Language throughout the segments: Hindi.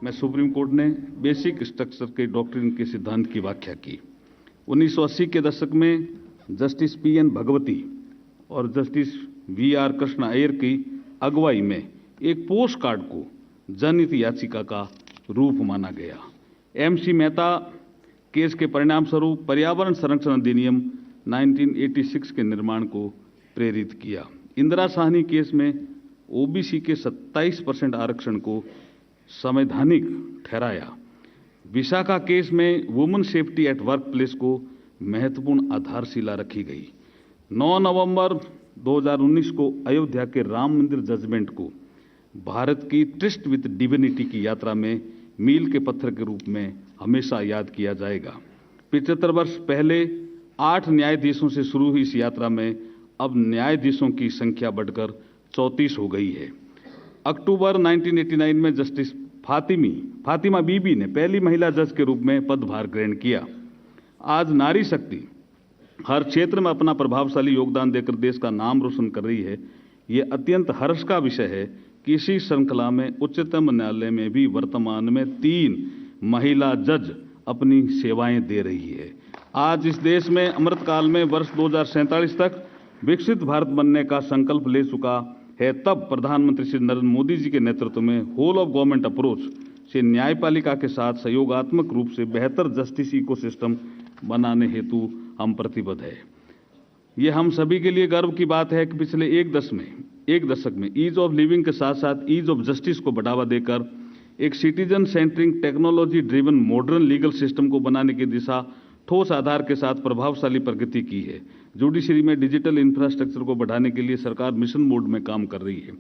में सुप्रीम कोर्ट ने बेसिक स्ट्रक्चर के डॉक्ट्रिन के सिद्धांत की व्याख्या की। 1980 के दशक में जस्टिस पी.एन. भगवती और जस्टिस वी.आर. कृष्णा अय्यर की अगुवाई में एक पोस्ट कार्ड को जनहित याचिका का रूप माना गया। एम.सी. मेहता केस के परिणाम स्वरूप पर्यावरण संरक्षण अधिनियम 1986 के निर्माण को प्रेरित किया। इंदिरा साहनी केस में ओबीसी के 27% आरक्षण को संवैधानिक ठहराया। विशाखा केस में women safety at work place को महत्वपूर्ण आधारशिला रखी गई। 9 नवंबर 2019 को अयोध्या के राम मंदिर जजमेंट को भारत की ट्रस्ट विद डिविनिटी की यात्रा में मील के पत्थर के रूप में हमेशा याद किया जाएगा। 75 वर्ष पहले 8 न्यायाधीशों से शुरू हुई इस यात्रा में अब न्यायाधीशों की संख्या बढ़कर 34 हो गई है। अक्टूबर 1989 में जस्टिस फातिमा बीबी ने पहली महिला जज के रूप में पदभार ग्रहण किया। आज नारी शक्ति हर क्षेत्र में अपना प्रभावशाली योगदान देकर देश का नाम रोशन कर रही है। ये अत्यंत हर्ष का विषय है कि इसी श्रृंखला में उच्चतम न्यायालय में भी वर्तमान में 3 महिला जज अपनी सेवाएं दे रही है। आज इस देश में अमृतकाल में वर्ष 2047 तक विकसित भारत बनने का संकल्प ले चुका है। तब प्रधानमंत्री श्री नरेंद्र मोदी जी के नेतृत्व में होल ऑफ गवर्नमेंट अप्रोच से न्यायपालिका के साथ सहयोगात्मक रूप से बेहतर जस्टिस इकोसिस्टम बनाने हेतु हम प्रतिबद्ध है। ये हम सभी के लिए गर्व की बात है कि पिछले एक दशक में ईज ऑफ लिविंग के साथ साथ ईज ऑफ जस्टिस को बढ़ावा देकर एक citizen centric technology driven modern legal system को बनाने की दिशा ठोस आधार के साथ प्रभावशाली प्रगति की है। जुडिशरी में डिजिटल इंफ्रास्ट्रक्चर को बढ़ाने के लिए सरकार मिशन मोड में काम कर रही है।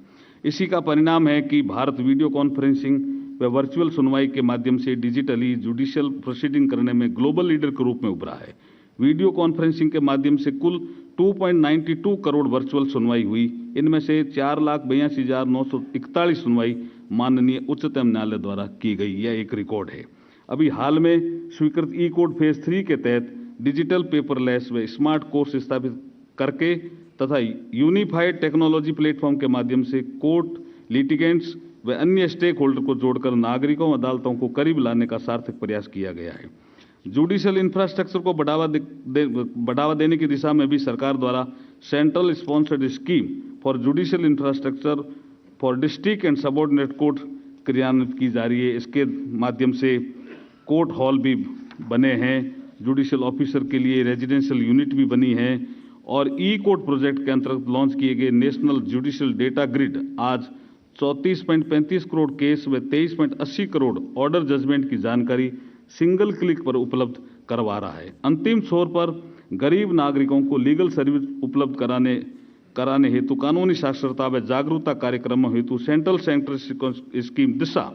इसी का परिणाम है कि भारत वीडियो कॉन्फ्रेंसिंग व वर्चुअल सुनवाई के माध्यम से डिजिटली जुडिशियल प्रोसीडिंग करने में ग्लोबल लीडर के रूप में उभरा है। वीडियो कॉन्फ्रेंसिंग के माध्यम से कुल 2.92 करोड़ वर्चुअल सुनवाई हुई। इनमें से 4,82,941 सुनवाई माननीय उच्चतम न्यायालय द्वारा की गई। यह एक रिकॉर्ड है। अभी हाल में स्वीकृत ई कोर्ट फेज 3 के तहत डिजिटल पेपरलेस व स्मार्ट कोर्स स्थापित करके तथा यूनिफाइड टेक्नोलॉजी प्लेटफॉर्म के माध्यम से कोर्ट लिटिगेंट्स व अन्य स्टेक होल्डर को जोड़कर नागरिकों और अदालतों को करीब लाने का सार्थक प्रयास किया गया है। जुडिशियल इंफ्रास्ट्रक्चर को बढ़ावा देने की दिशा में भी सरकार द्वारा central sponsored scheme for judicial infrastructure for district and subordinate court क्रियान्वित की जा रही है। इसके माध्यम से कोर्ट हॉल भी बने हैं, जुडिशियल ऑफिसर के लिए रेजिडेंशियल यूनिट भी बनी है और ई कोर्ट प्रोजेक्ट के अंतर्गत लॉन्च किए गए नेशनल जुडिशियल डेटा ग्रिड आज 34.35 करोड़ केस व 23.80 करोड़ ऑर्डर जजमेंट की जानकारी सिंगल क्लिक पर उपलब्ध करवा रहा है। अंतिम छोर पर गरीब नागरिकों को लीगल सर्विस उपलब्ध कराने हेतु कानूनी साक्षरता व जागरूकता कार्यक्रमों हेतु सेंट्रल स्कीम दिशा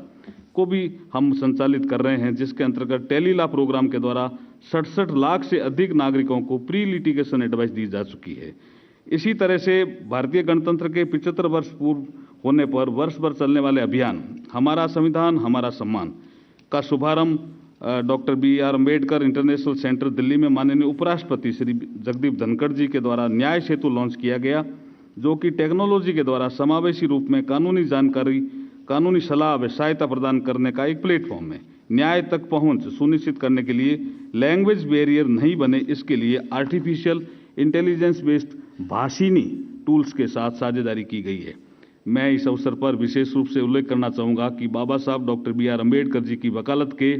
को भी हम संचालित कर रहे हैं, जिसके अंतर्गत टेली लॉ प्रोग्राम के द्वारा 67 लाख से अधिक नागरिकों को प्री लिटिगेशन एडवाइस दी जा चुकी है। इसी तरह से भारतीय गणतंत्र के 75 वर्ष पूर्व होने पर वर्ष भर चलने वाले अभियान हमारा संविधान हमारा सम्मान का शुभारंभ doctor B R. Ambedkar international centre Delhi में माननीय उपराष्ट्रपति श्री जगदीप धनखड़ जी के द्वारा न्याय सेतु लॉन्च किया गया, जो कि टेक्नोलॉजी के द्वारा समावेशी रूप में कानूनी जानकारी, कानूनी सलाह व सहायता प्रदान करने का एक प्लेटफॉर्म है। न्याय तक पहुंच सुनिश्चित करने के लिए लैंग्वेज बैरियर नहीं बने, इसके लिए artificial intelligence based Bhashini tools के साथ साझेदारी की गई है। मैं इस अवसर पर विशेष रूप से उल्लेख करना चाहूँगा कि बाबा साहब डॉक्टर बी.आर. अम्बेडकर जी की वकालत के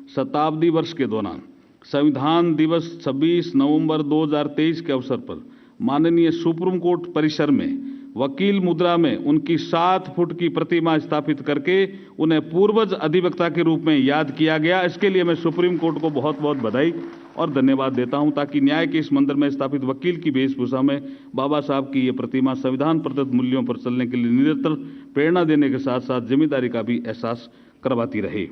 शताब्दी वर्ष के दौरान संविधान दिवस 26 नवंबर 2023 के अवसर पर माननीय सुप्रीम कोर्ट परिसर में वकील मुद्रा में उनकी 7 फुट की प्रतिमा स्थापित करके उन्हें पूर्वज अधिवक्ता के रूप में याद किया गया। इसके लिए मैं सुप्रीम कोर्ट को बहुत बहुत बधाई और धन्यवाद देता हूं, ताकि न्याय के इस मंदिर में स्थापित वकील की वेशभूषा में बाबा साहब की ये प्रतिमा संविधान प्रदत्त मूल्यों पर चलने के लिए निरंतर प्रेरणा देने के साथ साथ जिम्मेदारी का भी एहसास करवाती रहे।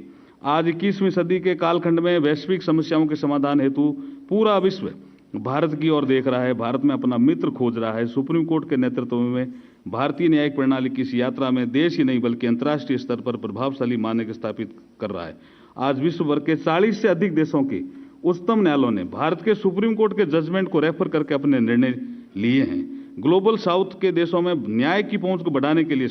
आज 21वीं सदी के कालखंड में वैश्विक समस्याओं के समाधान हेतु पूरा विश्व भारत की ओर देख रहा है, भारत में अपना मित्र खोज रहा है। सुप्रीम कोर्ट के नेतृत्व में भारतीय न्यायिक प्रणाली की इस यात्रा में देश ही नहीं बल्कि अंतर्राष्ट्रीय स्तर पर प्रभावशाली मानक स्थापित कर रहा है। आज विश्व भर के 40 से अधिक देशों के उच्चतम न्यायालयों ने भारत के सुप्रीम कोर्ट के जजमेंट को रेफर करके अपने निर्णय लिए हैं। ग्लोबल साउथ के देशों में न्याय की पहुंच को बढ़ाने के लिए